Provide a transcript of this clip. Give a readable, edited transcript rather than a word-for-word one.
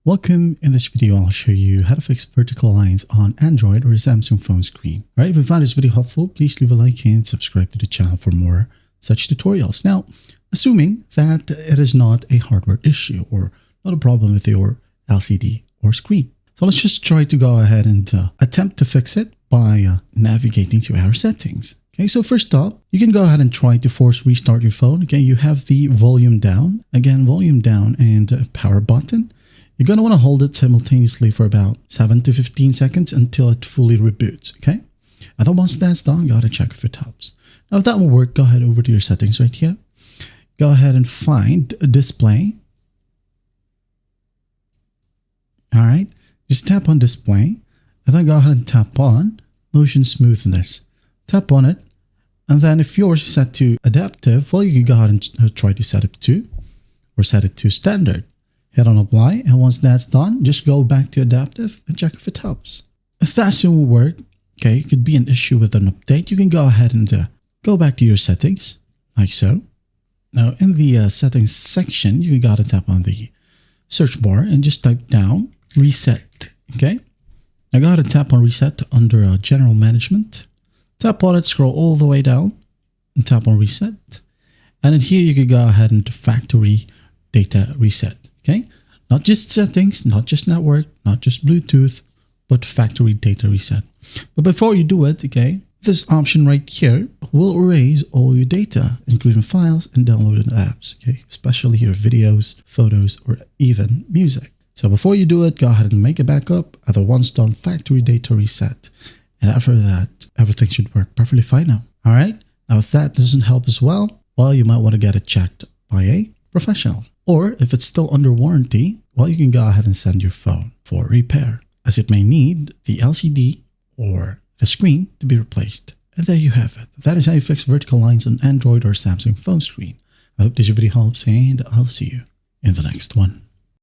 Welcome. In this video, I'll show you how to fix vertical lines on Android or Samsung phone screen. All right, if you found this video helpful, please leave a like and subscribe to the channel for more such tutorials. Now, assuming that it is not a hardware issue or not a problem with your LCD or screen. So let's just try to go ahead and attempt to fix it by navigating to our settings. Okay, so first up, you can go ahead and try to force restart your phone. Okay, you have the volume down, again, volume down and power button. You're going to want to hold it simultaneously for about 7 to 15 seconds until it fully reboots, okay? And then once that's done, go ahead and check if it helps. Now, if that will work, go ahead over to your settings right here. Go ahead and find display. All right, just tap on display and then go ahead and tap on motion smoothness. Tap on it. And then if yours is set to adaptive, well, you can go ahead and try to set it to or set it to standard. Hit on apply, and once that's done, just go back to adaptive and check if it helps. If that still will work, okay, it could be an issue with an update. You can go ahead and go back to your settings, like so. Now, in the settings section, you can go ahead and tap on the search bar and just type down reset, okay? Now, go ahead and tap on reset under general management. Tap on it, scroll all the way down, and tap on reset. And then here, you can go ahead and factory data reset. Okay, not just settings, not just network, not just Bluetooth, but factory data reset. But before you do it, okay, this option right here will erase all your data, including files and downloaded apps, okay, especially your videos, photos, or even music. So before you do it, go ahead and make a backup at the once done factory data reset. And after that, everything should work perfectly fine now. All right. Now, if that doesn't help as well, you might want to get it checked by a professional. Or if it's still under warranty, you can go ahead and send your phone for repair, as it may need the LCD or the screen to be replaced. And there you have it. That is how you fix vertical lines on Android or Samsung phone screen. I hope this video helps, and I'll see you in the next one.